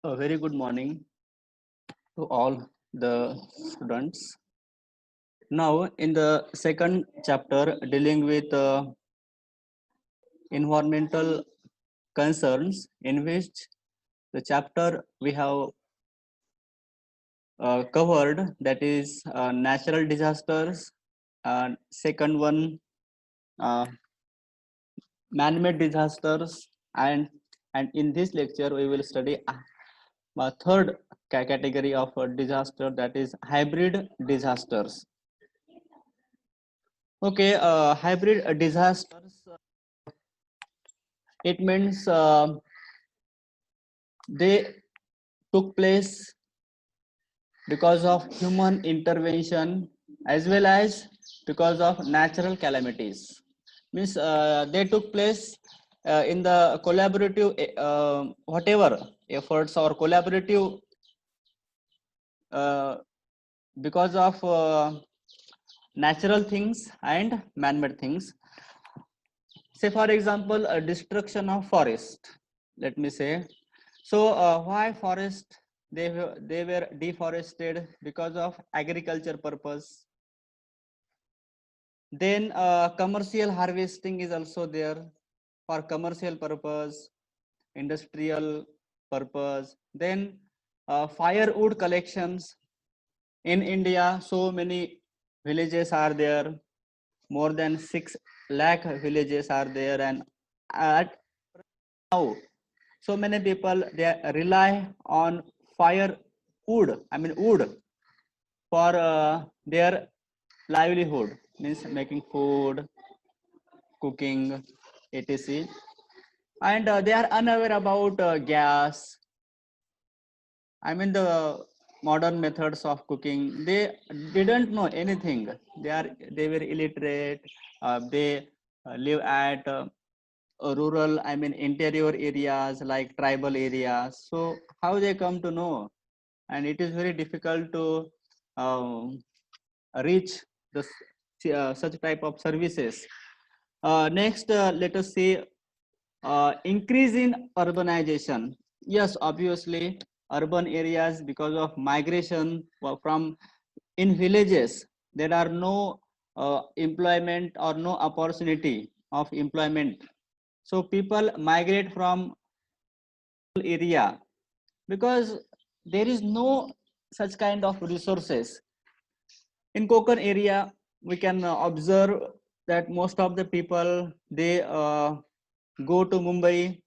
A very good morning to all the students. Now, in the second chapter dealing with environmental concerns, in which the chapter we have covered, that is natural disasters, second one uh, man-made disasters, and in this lecture we will study a third category of disaster, that is hybrid disasters. Okay, hybrid disasters. It means they took place because of human intervention as well as because of natural calamities. Means they took place in the collaborative whatever efforts or collaborative uh, because of natural things and man-made things. Say for example, a destruction of forest. Let me say. So why forest? They were deforested because of agriculture purpose. Then commercial harvesting is also there for commercial purpose, industrial purpose. Then firewood collections in India. So many villages are there. More than 6 lakh villages are there, and at now so many people they rely on firewood. I mean wood for their livelihood, means making food, cooking, etc. And they are unaware about gas. I mean the modern methods of cooking. They didn't know anything. They were illiterate. They live at rural, I mean interior areas like tribal areas. So how they come to know? And it is very difficult to um, reach the such type of services. Next, let us see increase in urbanization. Yes, obviously, urban areas because of migration from in villages, there are no employment or no opportunity of employment. So people migrate from area because there is no such kind of resources. In Konkan area, we can observe that most of the people they go to Mumbai,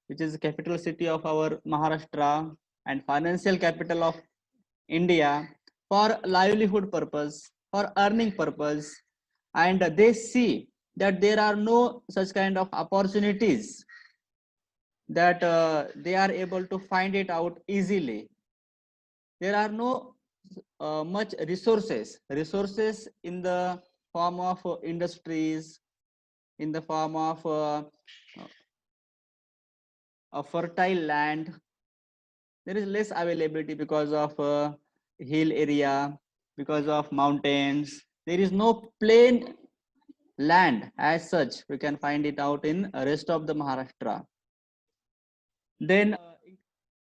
which is the capital city of our Maharashtra and financial capital of India, for livelihood purpose, for earning purpose, and they see that there are no such kind of opportunities, that they are able to find it out easily. There are no much resources in the form of industries, in the form of a fertile land. There is less availability because of hill area, because of mountains. There is no plain land as such. We can find it out in rest of the Maharashtra. Then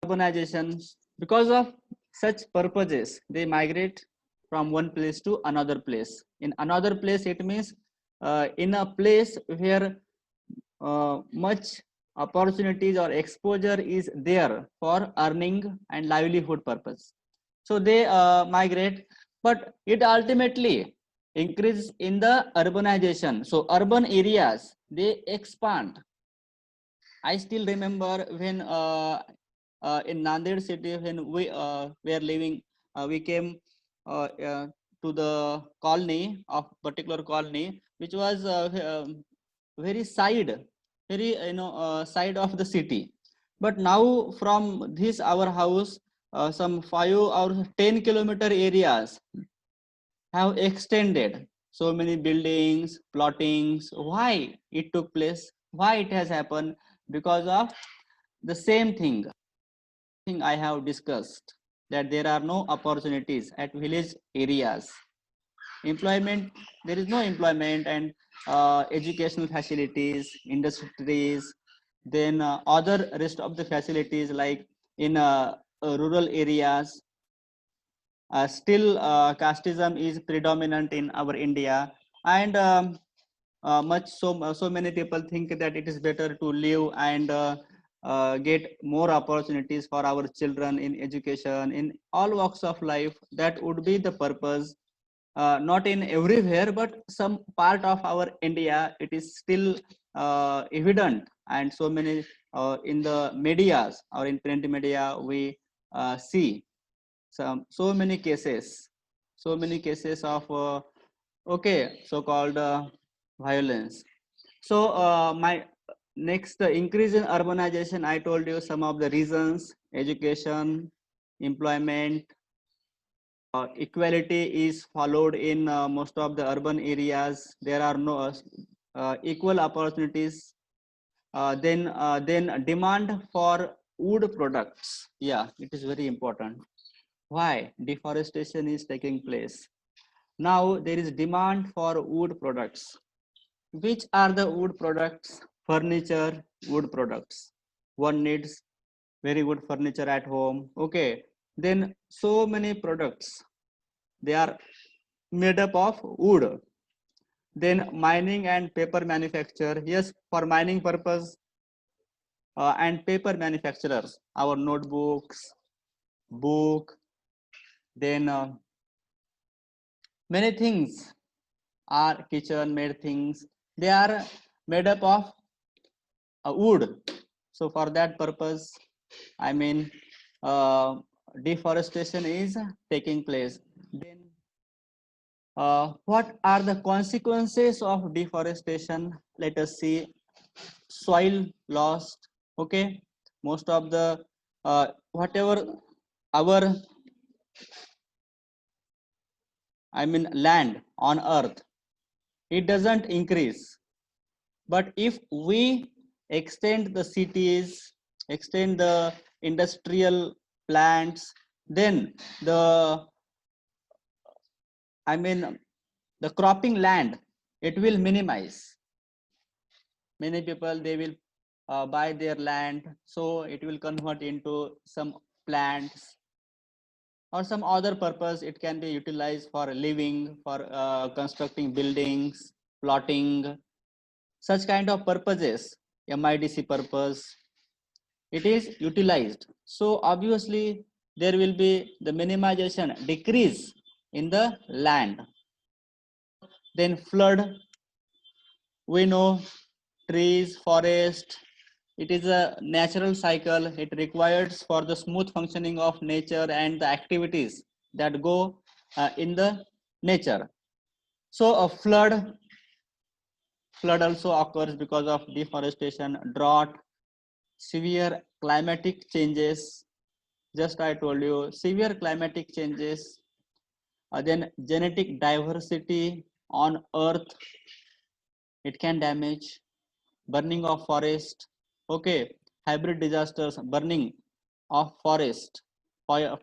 urbanization, because of such purposes they migrate from one place to another place. In another place it means in a place where much opportunities or exposure is there for earning and livelihood purpose, so they migrate, but it ultimately increases in the urbanization. So urban areas they expand. I still remember when in Nanded city, when we were living, we came to the colony of particular colony, which was very side, very side of the city. But now from this our house, some 5 or 10 kilometer areas have extended. So many buildings, plottings. Why it took place? Why it has happened? Because of the same thing I have discussed, that there are no opportunities at village areas. Employment, there is no employment, and educational facilities, industries, then other rest of the facilities like in rural areas. Still, casteism is predominant in our India, and so many people think that it is better to live and get more opportunities for our children in education in all walks of life. That would be the purpose. Not in everywhere, but some part of our India, it is still evident, and so many in the medias or in print media we see so many cases of so-called violence. So my next increase in urbanization, I told you some of the reasons: education, employment, equality is followed in most of the urban areas. There are no equal opportunities. Then demand for wood products. Yeah, it is very important. Why deforestation is taking place? Now there is demand for wood products. Which are the wood products? Furniture, wood products. One needs very good furniture at home. Okay. Then so many products, they are made up of wood. Then mining and paper manufacture. Yes, for mining purpose and paper manufacturers, our notebooks, book, then many things are kitchen made things. They are made up of wood. So for that purpose, I mean, uh, deforestation is taking place. Then, what are the consequences of deforestation? Let us see. Soil lost. Okay, most of the whatever our land on earth, it doesn't increase. But if we extend the cities, extend the industrial plants, then the I mean the cropping land, it will minimize. Many people, they will buy their land, so it will convert into some plants or some other purpose. It can be utilized for living, for constructing buildings, plotting, such kind of purposes, MIDC purpose, it is utilized. So obviously there will be the minimization, decrease in the land. Then flood, we know trees, forest, it is a natural cycle. It requires for the smooth functioning of nature and the activities that go in the nature. So a flood also occurs because of deforestation, drought, severe climatic changes. Just I told you, severe climatic changes, then genetic diversity on earth, it can damage, burning of forest, okay, hybrid disasters, burning of forest, fire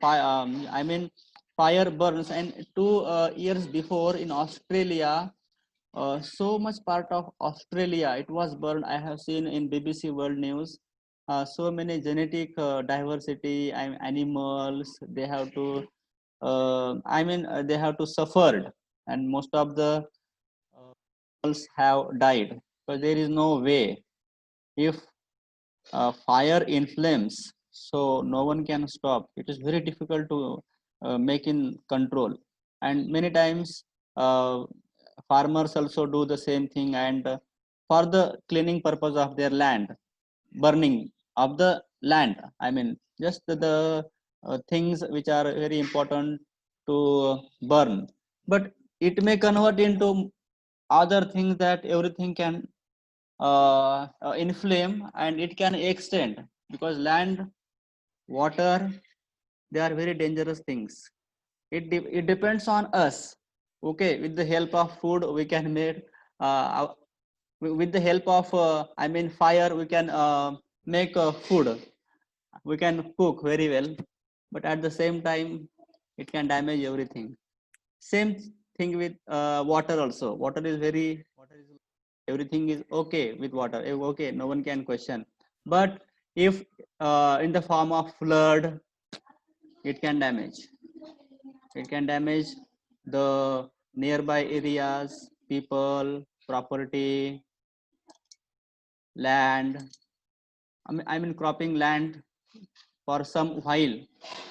burns. And 2 years before in Australia, so much part of Australia, it was burned. I have seen in BBC World News. So many genetic diversity, animals, they have to they have to suffered, and most of the animals have died, but there is no way. If fire inflames, so no one can stop. It is very difficult to make in control, and many times uh, farmers also do the same thing, and for the cleaning purpose of their land, burning of the land, just the things which are very important to burn, but it may convert into other things, that everything can inflame, and it can extend, because land, water, they are very dangerous things. It depends on us. Okay, with the help of food we can make with the help of fire, we can make food, we can cook very well, but at the same time it can damage everything. Same thing with water also. Water is everything is okay with water. Okay, no one can question, but If in the form of flood, it can damage. It can damage the nearby areas, people, property, land. I mean cropping land for some while.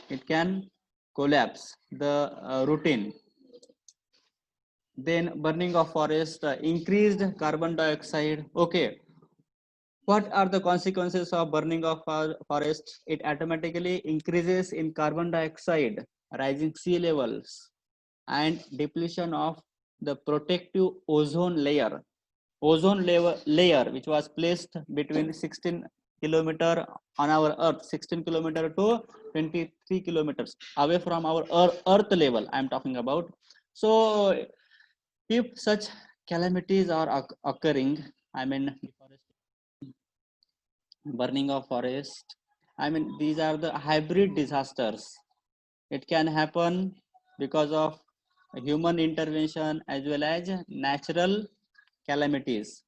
It can collapse the routine. Then burning of forest, increased carbon dioxide. Okay, what are the consequences of burning of forest? It automatically increases in carbon dioxide, rising sea levels, and depletion of the protective ozone layer. Layer which was placed between 16 kilometer on our earth, 16 kilometer to 23 kilometers away from our earth level I am talking about. So if such calamities are occurring, I mean burning of forest, I mean these are the hybrid disasters. It can happen because of human intervention as well as natural calamities,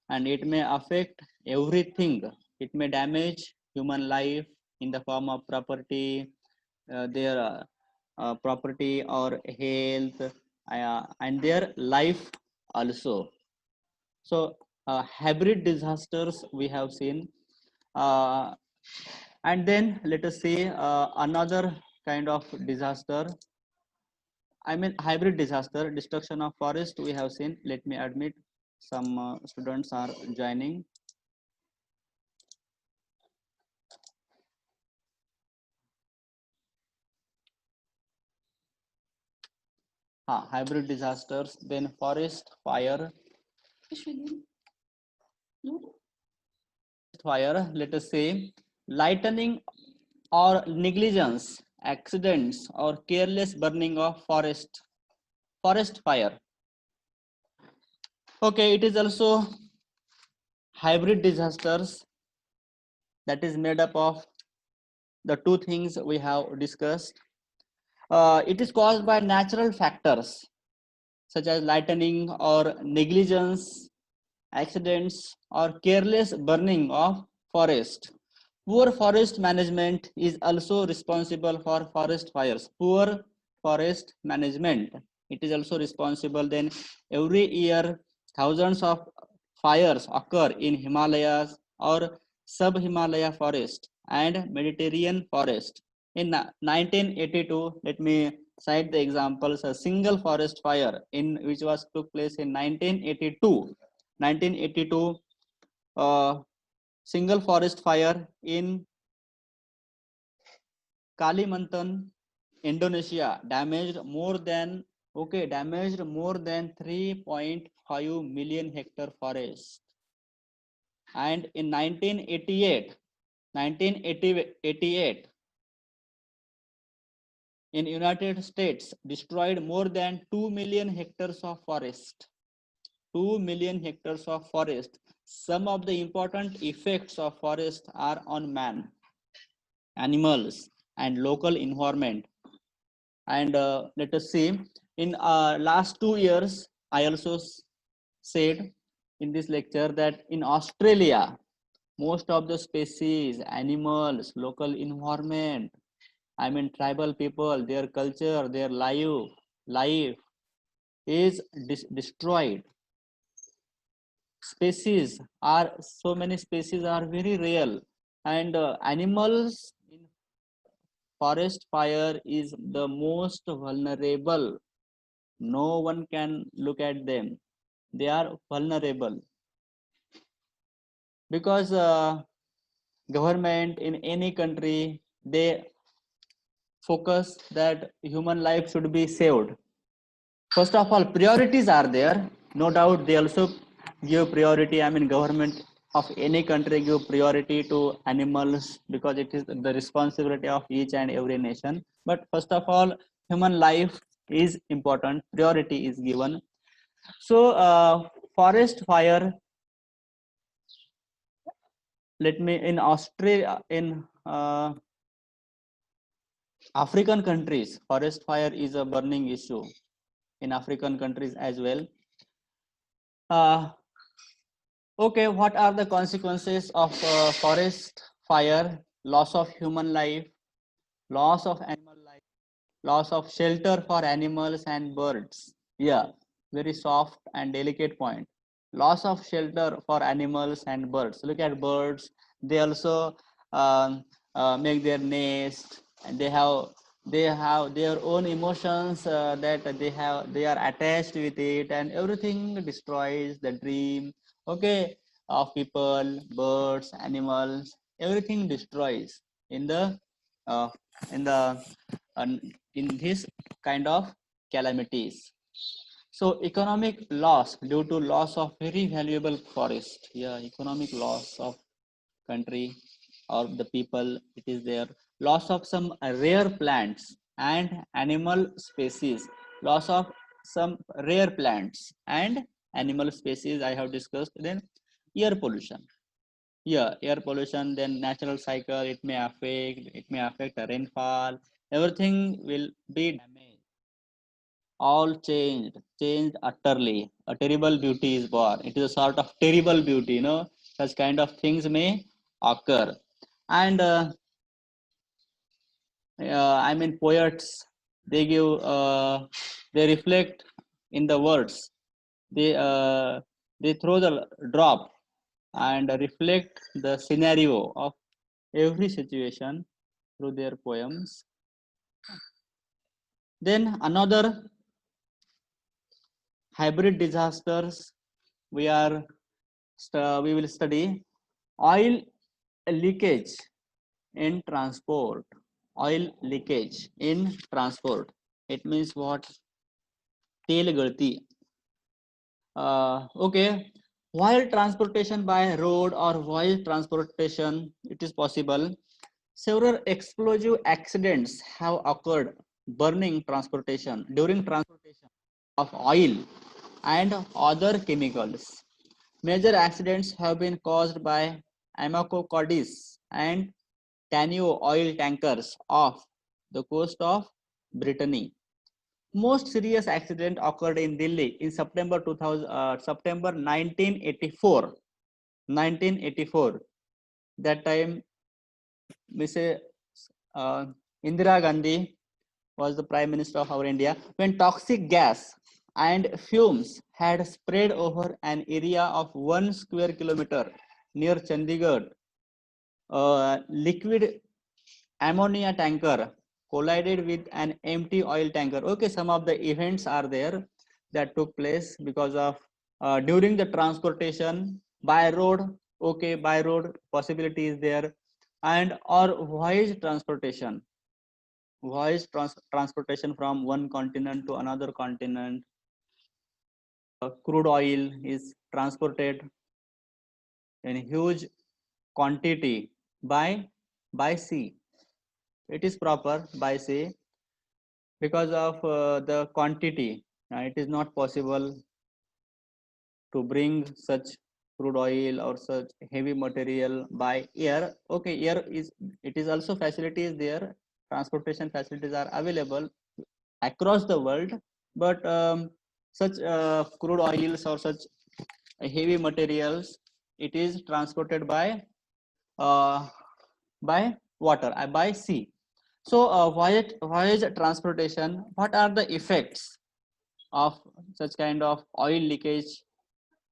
and it may affect everything. It may damage human life in the form of property, their property or health, and their life also. So hybrid disasters we have seen, uh, and then let us see another kind of disaster. I mean hybrid disaster, destruction of forest we have seen. Let me admit some students are joining. Hybrid disasters, then forest fire. Fire, let us say lightning or negligence, accidents or careless burning of forest fire. Okay, it is also hybrid disasters, that is made up of the two things we have discussed. It is caused by natural factors such as lightning or negligence, accidents, or careless burning of forest. Poor forest management is also responsible for forest fires. Poor forest management, it is also responsible. Then every year, thousands of fires occur in Himalayas or sub-Himalaya forest and Mediterranean forest. In 1982, let me cite the examples. A single forest fire in which was took place in 1982. 1982, single forest fire in Kalimantan, Indonesia, damaged more than 3.5 million hectare forest. And in 1988, in United States, destroyed more than 2 million hectares of forest. 2 million hectares of forest. Some of the important effects of forest are on man, animals, and local environment. And let us see, in last 2 years, I also said in this lecture that in Australia, most of the species, animals, local environment, I mean tribal people, their culture, their life is destroyed. Species are, so many species are very real, and animals in forest fire is the most vulnerable. No one can look at them. They are vulnerable because government in any country, they focus that human life should be saved. First of all, priorities are there, no doubt. They also give priority, I mean government of any country give priority to animals because it is the responsibility of each and every nation. But first of all, human life is important, priority is given. So forest fire, let me, in Australia, in African countries, forest fire is a burning issue in African countries as well. Uh, okay, what are the consequences of forest fire, loss of human life, loss of animal life, loss of shelter for animals and birds. Yeah, very soft and delicate point. Loss of shelter for animals and birds. Look at birds. They also make their nest, and they have their own emotions that they are attached with it, and everything destroys the dream. Okay, of people, birds, animals, everything destroys in the uh, in the in this kind of calamities. So economic loss due to loss of very valuable forest. Yeah, economic loss of country or the people. It is there. Loss of some rare plants and animal species. Loss of some rare plants and animal species. I have discussed. Then air pollution. Yeah, air pollution. Then natural cycle. It may affect. It may affect the rainfall. Everything will be damaged, all changed utterly. A terrible beauty is born. It is a sort of terrible beauty, such kind of things may occur. And I mean, poets, they give they reflect in the words. They throw the drop and reflect the scenario of every situation through their poems. Then another hybrid disasters we will study. Oil leakage in transport. Oil leakage in transport. It means what? तेल गलती. Okay. While transportation by road or while transportation, it is possible. Several explosive accidents have occurred burning transportation during transportation of oil and other chemicals. Major accidents have been caused by Amoco Cordis and Tanio oil tankers off the coast of Brittany. Most serious accident occurred in Delhi in September 1984. 1984. That time, Mrs. Uh, Indira Gandhi was the Prime Minister of our India, when toxic gas and fumes had spread over an area of 1 square kilometer near Chandigarh. A liquid ammonia tanker collided with an empty oil tanker. Okay, some of the events are there that took place because of during the transportation by road. Okay, by road possibility is there, and or voyage transportation. Transportation from one continent to another continent. Crude oil is transported in huge quantity by sea. It is proper by sea because of the quantity. It is not possible to bring such crude oil or such heavy material by air. Okay, air is, it is also facilities there. Transportation facilities are available across the world, but such crude oils or such heavy materials, it is transported uh, by water, by sea. So voyage transportation, what are the effects of such kind of oil leakage?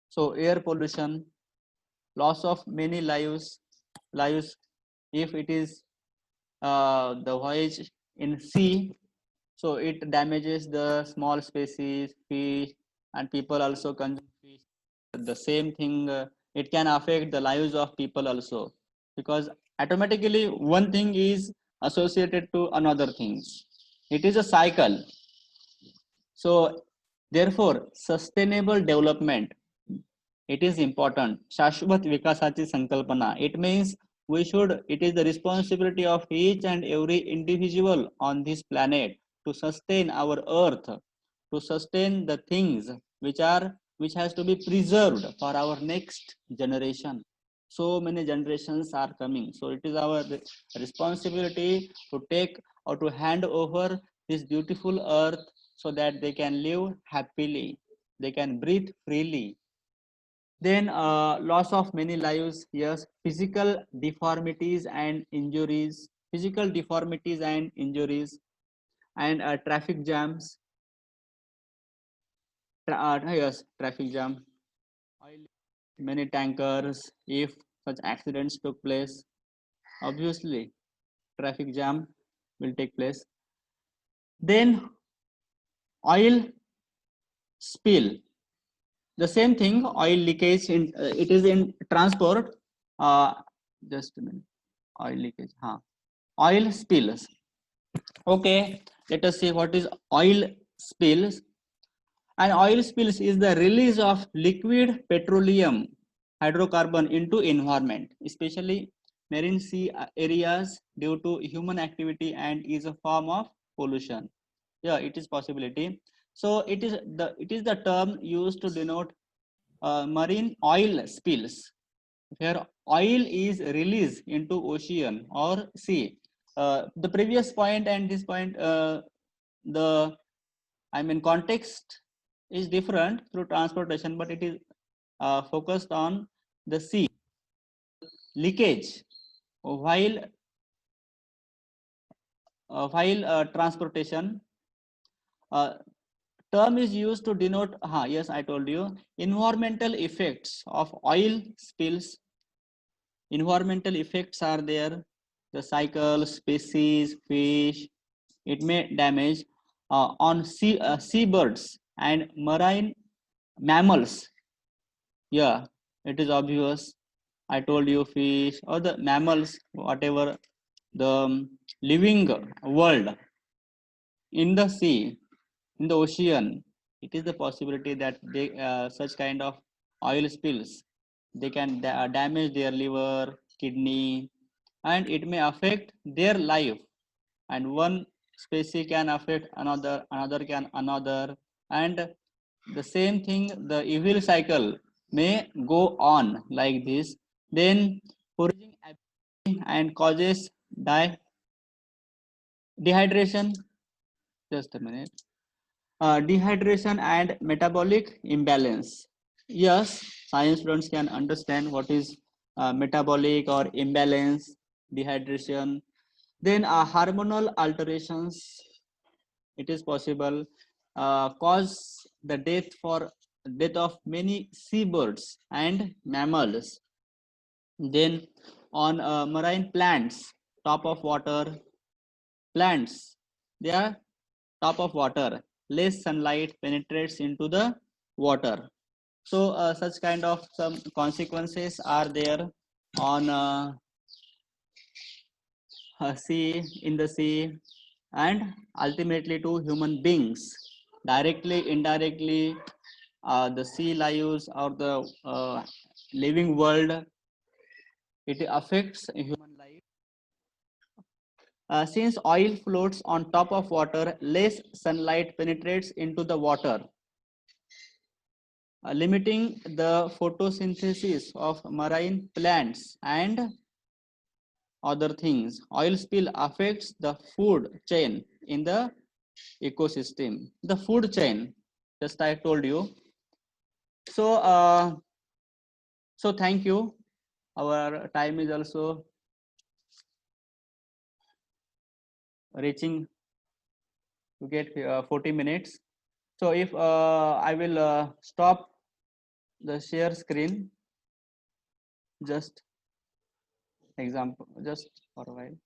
So air pollution, loss of many lives if it is the voyage in sea. So it damages the small species, fish, and people also consume fish. The same thing, it can affect the lives of people also, because automatically one thing is associated to another things. It is a cycle. So therefore, sustainable development, it is important. Shashvat Vikasachi Sankalpana. It means it is the responsibility of each and every individual on this planet to sustain our earth, to sustain the things which has to be preserved for our next generation. So many generations are coming. So it is our responsibility to take or to hand over this beautiful earth so that they can live happily, they can breathe freely. Then loss of many lives, yes. Physical deformities and injuries, and traffic jams. Yes, traffic jam. Oil, many tankers. If such accidents took place, obviously traffic jam will take place. Then oil spill, the same thing. Oil leakage in it is in transport. uh, just a minute. Oil leakage, oil spills. Okay, let us see what is oil spills. And oil spills is the release of liquid petroleum hydrocarbon into environment, especially marine sea areas, due to human activity, and is a form of pollution. Yeah, it is possibility. So it is the term used to denote marine oil spills, where oil is released into ocean or sea. The previous point and this point, the context is different through transportation, but it is focused on the sea leakage while transportation. Uh, term is used to denote, yes, I told you, environmental effects of oil spills. Environmental effects are there: the cycle, species, fish. It may damage on seabirds and marine mammals. Yeah, it is obvious. I told you, fish or the mammals, whatever the living world in the sea, in the ocean. It is the possibility that they such kind of oil spills, they can damage their liver, kidney, and it may affect their life. And one species can affect another, another can another, and the same thing, the evil cycle may go on like this. Then foraging and causes dehydration. Just a minute. Dehydration and metabolic imbalance. Yes, science students can understand what is metabolic or imbalance, dehydration. Then hormonal alterations. It is possible cause the death of many seabirds and mammals. Then on marine plants, top of water plants, they are top of water. Less sunlight penetrates into the water. So such kind of some consequences are there on sea, in the sea, and ultimately to human beings, directly, indirectly. The sea lives or the living world, it affects human life. Since oil floats on top of water, less sunlight penetrates into the water, limiting the photosynthesis of marine plants and other things. Oil spill affects the food chain in the ecosystem. The food chain, just I told you. So, thank you. Our time is also reaching to get 40 minutes. So if I will stop the share screen, just example, just for a while.